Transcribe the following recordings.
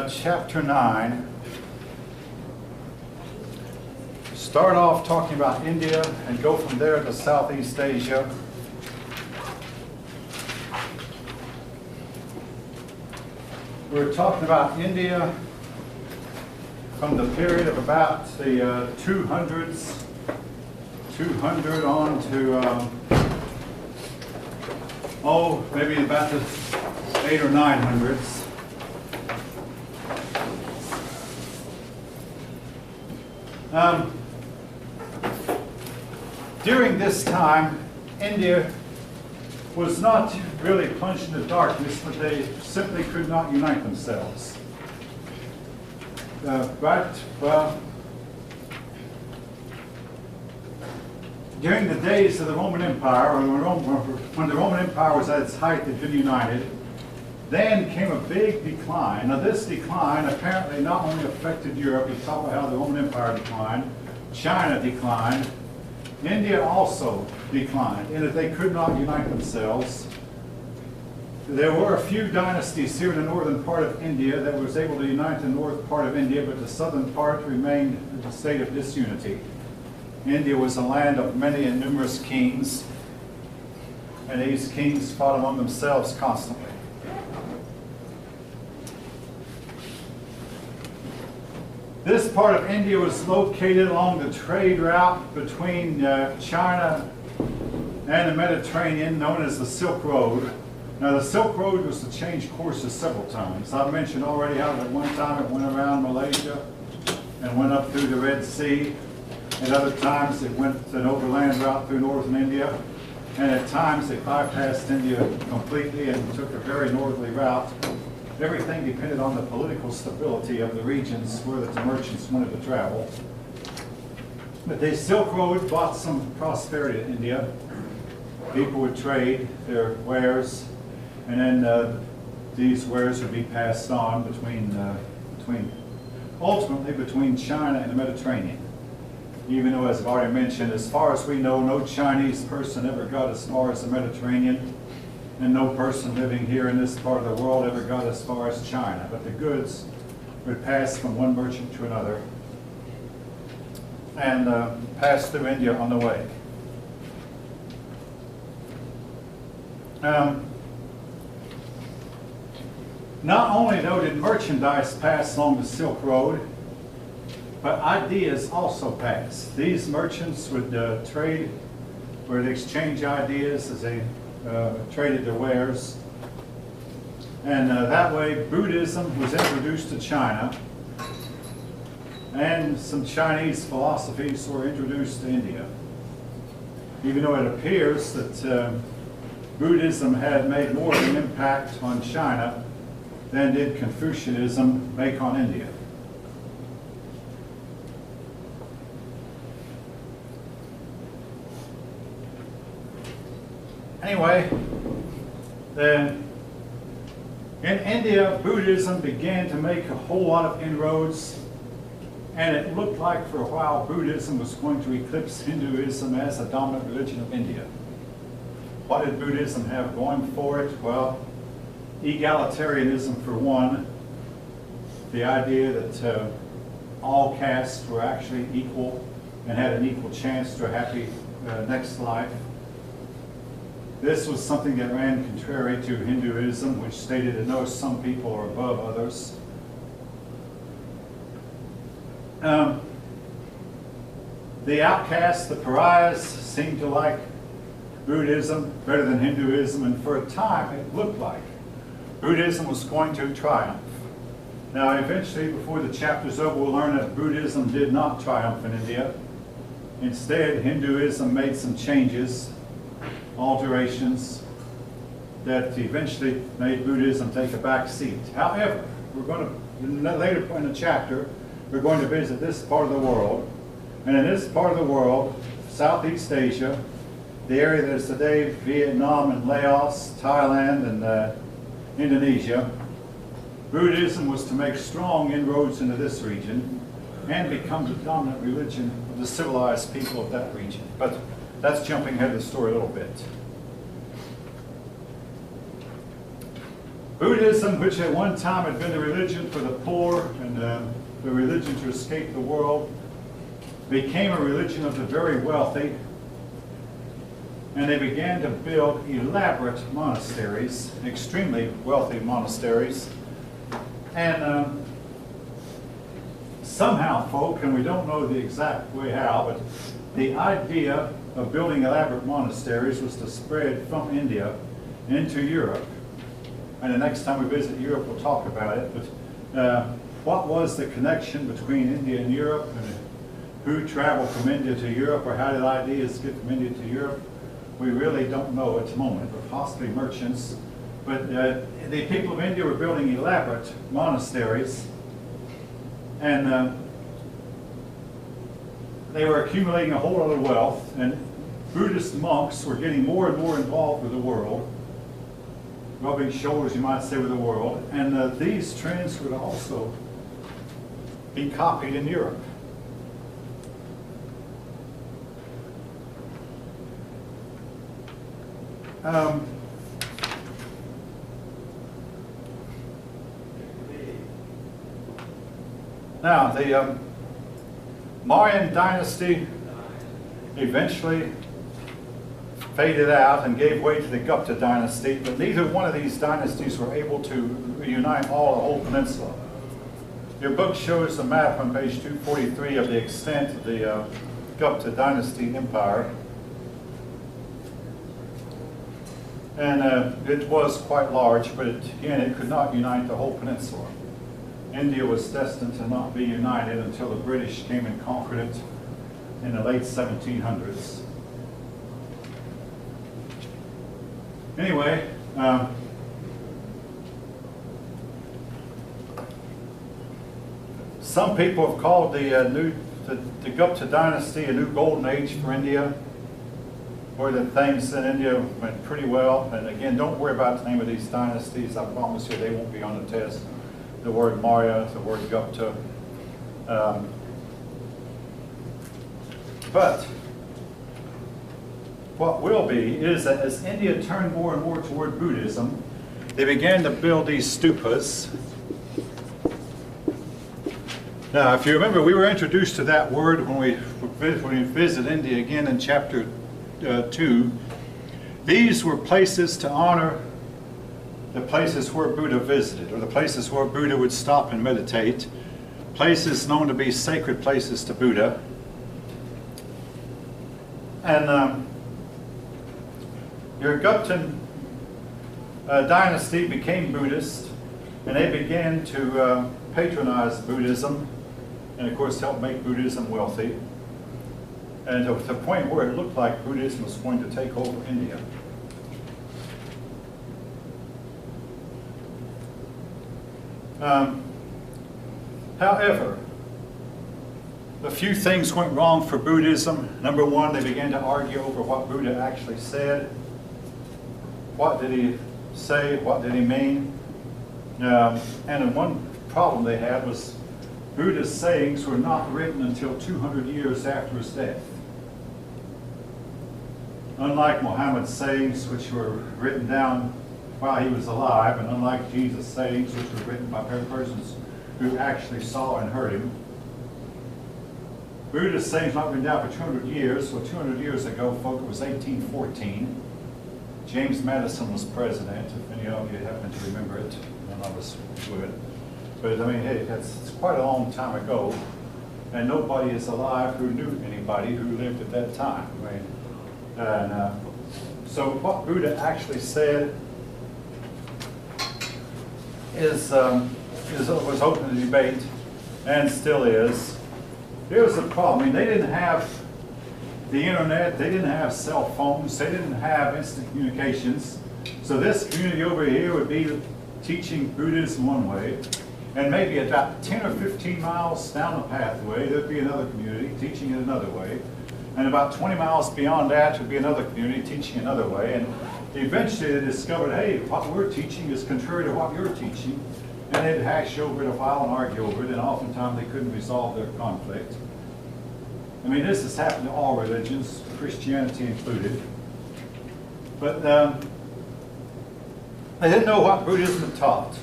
Chapter 9. Start off talking about India and go from there to Southeast Asia. We're talking about India from the period of about the 200s, 200 on to, maybe about the 800s or 900s. During this time, India was not really plunged into darkness, but they simply could not unite themselves. During the days of the Roman Empire, or when the Roman Empire was at its height, they'd been united. Then came a big decline. Now this decline apparently not only affected Europe, we talk about how the Roman Empire declined, China declined, India also declined, in that they could not unite themselves. There were a few dynasties here in the northern part of India that was able to unite the north part of India, but the southern part remained in a state of disunity. India was a land of many and numerous kings, and these kings fought among themselves constantly. This part of India was located along the trade route between China and the Mediterranean, known as the Silk Road. Now the Silk Road was to change courses several times. I've mentioned already how at one time it went around Malaysia and went up through the Red Sea. At other times it went an overland route through northern India. And at times it bypassed India completely and took a very northerly route. Everything depended on the political stability of the regions where the merchants wanted to travel. But the Silk Road brought some prosperity to India. People would trade their wares, and then these wares would be passed on ultimately between China and the Mediterranean. Even though, as I've already mentioned, as far as we know, no Chinese person ever got as far as the Mediterranean. And no person living here in this part of the world ever got as far as China. But the goods would pass from one merchant to another and pass through India on the way. Not only, though, did merchandise pass along the Silk Road, but ideas also passed. These merchants would trade, would exchange ideas as they traded their wares. And that way Buddhism was introduced to China, and some Chinese philosophies were introduced to India. Even though it appears that Buddhism had made more of an impact on China than did Confucianism make on India. Anyway, in India, Buddhism began to make a whole lot of inroads, and it looked like for a while Buddhism was going to eclipse Hinduism as a dominant religion of India. What did Buddhism have going for it? Well, egalitarianism for one, the idea that all castes were actually equal and had an equal chance to a happy next life. This was something that ran contrary to Hinduism, which stated that no, some people are above others. The outcasts, the pariahs, seemed to like Buddhism better than Hinduism, and for a time it looked like Buddhism was going to triumph. Now eventually, before the chapter's over, we'll learn that Buddhism did not triumph in India. Instead, Hinduism made some changes, alterations, that eventually made Buddhism take a back seat. However, we're going to, later in the chapter, we're going to visit this part of the world. And in this part of the world, Southeast Asia, the area that is today Vietnam and Laos, Thailand and Indonesia, Buddhism was to make strong inroads into this region and become the dominant religion of the civilized people of that region. But that's jumping ahead of the story a little bit. Buddhism, which at one time had been the religion for the poor and the religion to escape the world, became a religion of the very wealthy, and they began to build elaborate monasteries, extremely wealthy monasteries. And somehow, folk, and we don't know the exact way how, but the idea of building elaborate monasteries was to spread from India into Europe. And the next time we visit Europe, we'll talk about it. But what was the connection between India and Europe, and who traveled from India to Europe, or how did ideas get from India to Europe? We really don't know at the moment, but possibly merchants. But the people of India were building elaborate monasteries, and they were accumulating a whole lot of wealth, and Buddhist monks were getting more and more involved with the world, rubbing shoulders, you might say, with the world, and these trends would also be copied in Europe. Now, the Mauryan dynasty eventually faded out and gave way to the Gupta dynasty, but neither one of these dynasties were able to unite the whole peninsula. Your book shows a map on page 243 of the extent of the Gupta dynasty empire. And it was quite large, but again, it could not unite the whole peninsula. India was destined to not be united until the British came and conquered it in the late 1700s. Anyway, some people have called the Gupta dynasty a new golden age for India, where the things in India went pretty well. And again, don't worry about the name of these dynasties. I promise you they won't be on the test. The word Maurya, the word Gupta. But what will be is that as India turned more and more toward Buddhism, they began to build these stupas. Now, if you remember, we were introduced to that word when we visit India again in chapter 2. These were places to honor the places where Buddha visited, or the places where Buddha would stop and meditate, places known to be sacred places to Buddha. And your Guptan dynasty became Buddhist, and they began to patronize Buddhism, and of course help make Buddhism wealthy, and to the point where it looked like Buddhism was going to take over India. However, a few things went wrong for Buddhism. Number one, they began to argue over what Buddha actually said. What did he say? What did he mean? And one problem they had was Buddha's sayings were not written until 200 years after his death. Unlike Muhammad's sayings, which were written down while he was alive, and unlike Jesus' sayings, which were written by persons who actually saw and heard him, Buddha's sayings not been down for 200 years. Well, 200 years ago, folk, it was 1814. James Madison was president, if any of you happen to remember it. None of us would. But I mean, hey, it's quite a long time ago, and nobody is alive who knew anybody who lived at that time. I mean, and so what Buddha actually said was open to debate, and still is. Here's the problem. I mean, they didn't have the internet, they didn't have cell phones, they didn't have instant communications. So this community over here would be teaching Buddhism one way, and maybe about 10 or 15 miles down the pathway, there'd be another community teaching it another way. And about 20 miles beyond that would be another community teaching another way. And eventually they discovered, hey, what we're teaching is contrary to what you're teaching. And they'd hash over it a while and argue over it, and oftentimes they couldn't resolve their conflict. I mean, this has happened to all religions, Christianity included. But They didn't know what Buddhism taught,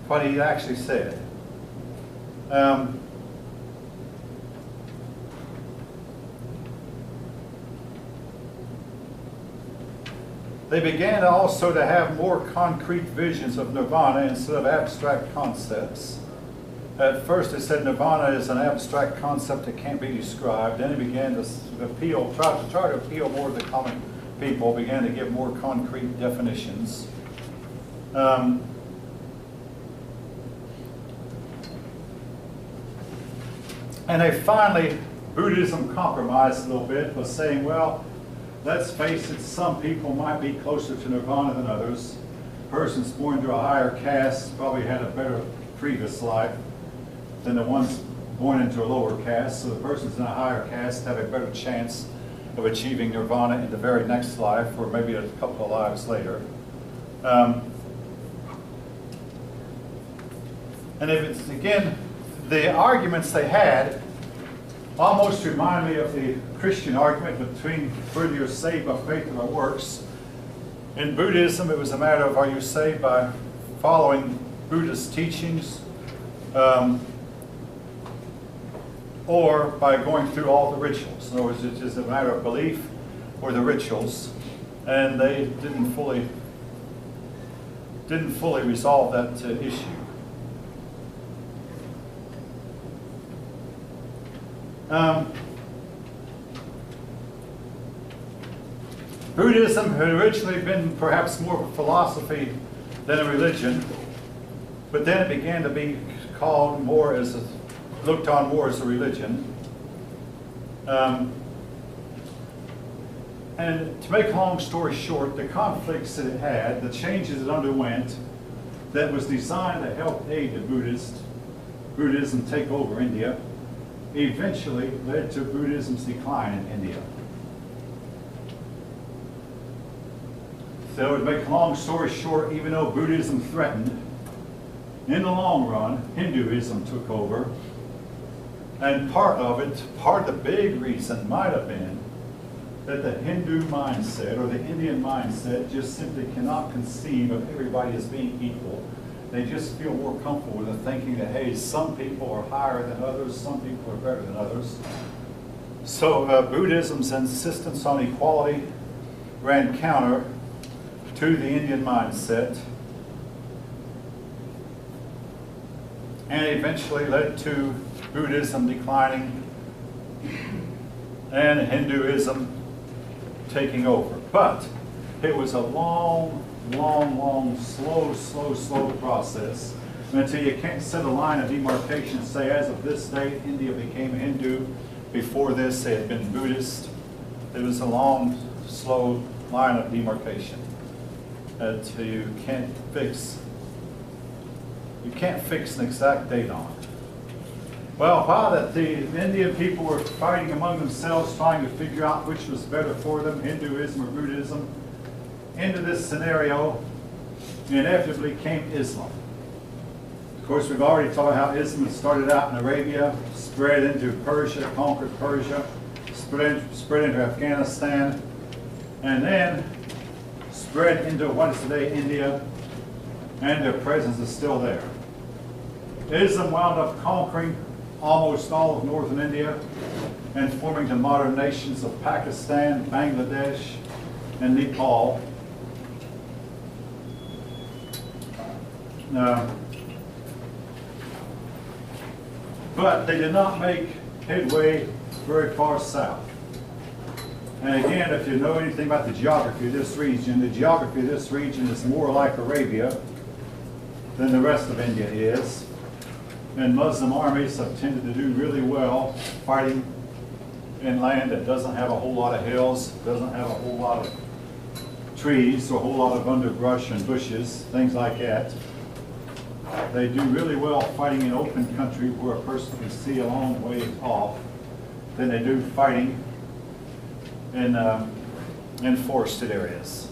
what he actually said. They began also to have more concrete visions of nirvana instead of abstract concepts. At first they said nirvana is an abstract concept that can't be described. Then he began to appeal, try to appeal more to the common people, began to give more concrete definitions. And they finally, Buddhism compromised a little bit by saying, well, let's face it, some people might be closer to nirvana than others. Persons born into a higher caste probably had a better previous life than the ones born into a lower caste. So the persons in a higher caste have a better chance of achieving nirvana in the very next life, or maybe a couple of lives later. And if it's, again, the arguments they had almost remind me of the Christian argument between whether you're saved by faith or by works. In Buddhism, it was a matter of, are you saved by following Buddhist teachings, or by going through all the rituals? In other words, it's just a matter of belief or the rituals, and they didn't fully resolve that issue. Buddhism had originally been perhaps more of a philosophy than a religion, but then it began to be called more as looked on more as a religion. And to make a long story short, the conflicts that it had, the changes it underwent, that was designed to help aid the Buddhism take over India, eventually led to Buddhism's decline in India. So to make a long story short, even though Buddhism threatened, in the long run, Hinduism took over. And part of the big reason might have been that the Hindu mindset or the Indian mindset just simply cannot conceive of everybody as being equal. They just feel more comfortable with the thinking that, hey, some people are higher than others, some people are better than others. So Buddhism's insistence on equality ran counter to the Indian mindset, and eventually led to Buddhism declining and Hinduism taking over. But it was a long, slow process until you can't set a line of demarcation and say, as of this date, India became Hindu. Before this, they had been Buddhist. It was a long, slow line of demarcation that you can't fix. You can't fix an exact date on. Well, while that the Indian people were fighting among themselves, trying to figure out which was better for them, Hinduism or Buddhism, into this scenario inevitably came Islam. Of course, we've already talked how Islam started out in Arabia, spread into Persia, conquered Persia, spread into Afghanistan, and then spread into what is today India, and their presence is still there. Islam wound up conquering almost all of northern India and forming the modern nations of Pakistan, Bangladesh, and Nepal. But they did not make headway very far south. And again, if you know anything about the geography of this region, the geography of this region is more like Arabia than the rest of India is. And Muslim armies have tended to do really well fighting in land that doesn't have a whole lot of hills, doesn't have a whole lot of trees, or a whole lot of underbrush and bushes, things like that. They do really well fighting in open country where a person can see a long way off than they do fighting in forested areas.